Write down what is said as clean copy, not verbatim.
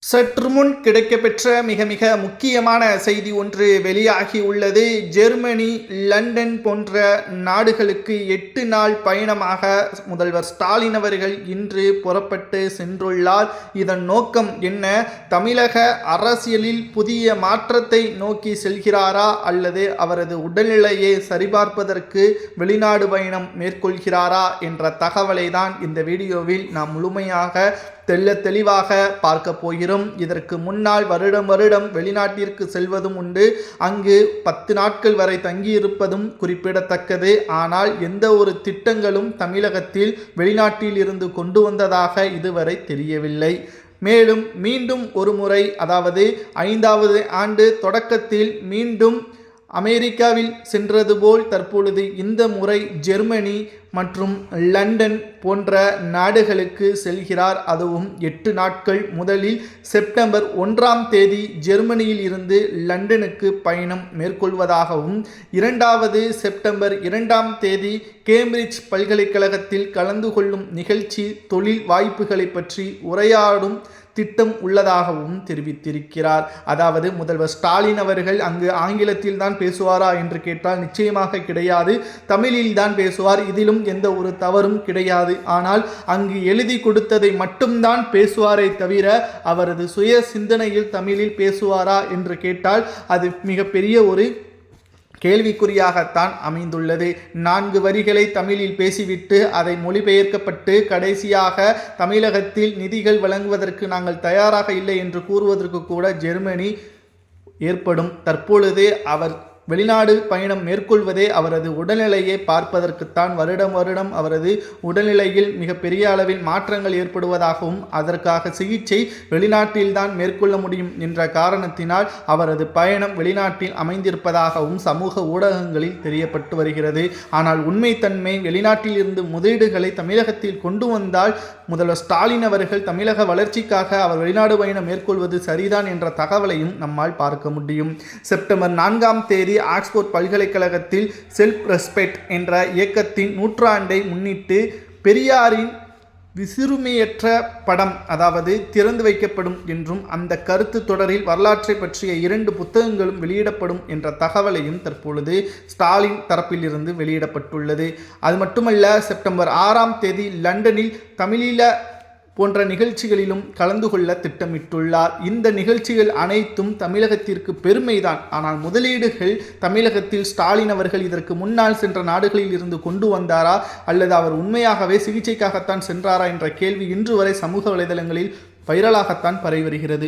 சற்று முன் கிடைக்கப்பெற்ற மிக மிக முக்கியமான செய்தி ஒன்று வெளியாகி உள்ளது. ஜெர்மனி, லண்டன் போன்ற நாடுகளுக்கு 8 நாள் பயணமாக முதல்வர் ஸ்டாலின் அவர்கள் இன்று புறப்பட்டு சென்றுள்ளார். இதன் நோக்கம் என்ன? தமிழக அரசியலில் புதிய மாற்றத்தை நோக்கி செல்கிறாரா அல்லது அவரது உடல்நிலையை சரிபார்ப்பதற்கு வெளிநாடு பயணம் மேற்கொள்கிறாரா என்ற தகவலை தான் இந்த வீடியோவில் நாம் முழுமையாக தெளிவாக பார்க்க போகிறோம். இதற்கு முன்னால் வருடம் வெளிநாட்டிற்கு செல்வதும் உண்டு. அங்கு 10 நாட்கள் வரை தங்கியிருப்பதும் குறிப்பிடத்தக்கது. ஆனால் எந்த ஒரு திட்டங்களும் தமிழகத்தில் வெளிநாட்டில் இருந்து கொண்டு வந்ததாக இதுவரை தெரியவில்லை. மேலும் மீண்டும் ஒரு முறை, அதாவது 5வது ஆண்டு தொடக்கத்தில் மீண்டும் அமெரிக்காவில் சென்றது போல் தற்பொழுது இந்த முறை ஜெர்மனி மற்றும் லண்டன் போன்ற நாடுகளுக்கு செல்கிறார். அதுவும் 8 நாட்கள். முதலில் செப்டம்பர் 1ஆம் தேதி ஜெர்மனியில் இருந்து லண்டனுக்கு பயணம் மேற்கொள்வதாகவும், 2வது செப்டம்பர் 2ஆம் தேதி கேம்பிரிட்ஜ் பல்கலைக்கழகத்தில் கலந்து கொள்ளும் நிகழ்ச்சி தொழில் வாய்ப்புகளை பற்றி உரையாடும் திட்டம் உள்ளதாகவும் தெரிவித்திருக்கிறார். அதாவது முதல்வர் ஸ்டாலின் அவர்கள் அங்கு ஆங்கிலத்தில் தான் பேசுவாரா என்று கேட்டால் நிச்சயமாக கிடையாது, தமிழில் தான் பேசுவார். இதிலும் எந்த ஒரு தவறும் கிடையாது. ஆனால் அங்கு எழுதி கொடுத்ததை மட்டும்தான் பேசுவாரே தவிர அவரது சுய சிந்தனையில் தமிழில் பேசுவாரா என்று கேட்டால் அது மிகப்பெரிய ஒரு கேள்விக்குறியாகத்தான் அமைந்துள்ளது. 4 வரிகளை தமிழில் பேசிவிட்டு அதை மொழிபெயர்க்கப்பட்டு கடைசியாக தமிழகத்தில் நிதிகள் வழங்குவதற்கு நாங்கள் தயாராக இல்லை என்று கூறுவதற்கு கூட ஜெர்மனி ஏற்படும். தற்பொழுது அவர் வெளிநாடு பயணம் மேற்கொள்வதே அவரது உடல்நிலையை பார்ப்பதற்குத்தான். வருடம் அவரது உடல்நிலையில் மிக பெரிய அளவில் மாற்றங்கள் ஏற்படுவதாகவும் அதற்காக சிகிச்சை வெளிநாட்டில்தான் மேற்கொள்ள முடியும் என்ற காரணத்தினால் அவரது பயணம் வெளிநாட்டில் அமைந்திருப்பதாகவும் சமூக ஊடகங்களில் தெரியப்பட்டு வருகிறது. ஆனால் உண்மைத்தன்மை, வெளிநாட்டில் இருந்து முதலீடுகளை தமிழகத்தில் கொண்டு வந்தால் முதல்வர் ஸ்டாலின் அவர்கள் தமிழக வளர்ச்சிக்காக அவர் வெளிநாடு பயணம் மேற்கொள்வது சரிதான் என்ற தகவலையும் நம்மால் பார்க்க முடியும். செப்டம்பர் 4ஆம் தேதி ஆக்ஸ்போர்ட் பல்கலைக்கழகத்தில் செல்ஃப் ரெஸ்பெக்ட் என்ற இயக்கத்தின் 100ஆண்டை முன்னிட்டு பெரியாரின் விசுறுமையற்ற படம், அதாவது திறந்து வைக்கப்படும் என்றும் அந்த கருத்து தொடரில் வரலாற்றை பற்றிய 2 புத்தகங்களும் வெளியிடப்படும் என்ற தகவலையும் தற்பொழுது ஸ்டாலின் தரப்பிலிருந்து வெளியிடப்பட்டுள்ளது. அது மட்டுமல்ல, செப்டம்பர் 6ஆம் தேதி லண்டனில் தமிழீழ போன்ற நிகழ்ச்சிகளிலும் கலந்து கொள்ள திட்டமிட்டுள்ளார். இந்த நிகழ்ச்சிகள் அனைத்தும் தமிழகத்திற்கு பெருமைதான். ஆனால் முதலீடுகள் தமிழகத்தில் ஸ்டாலின் அவர்கள் இதற்கு முன்னால் சென்ற நாடுகளில் இருந்து கொண்டு வந்தாரா அல்லது அவர் உண்மையாகவே சிகிச்சைக்காகத்தான் சென்றாரா என்ற கேள்வி இன்று வரை சமூக வலைதளங்களில் வைரலாகத்தான் பரவி வருகிறது.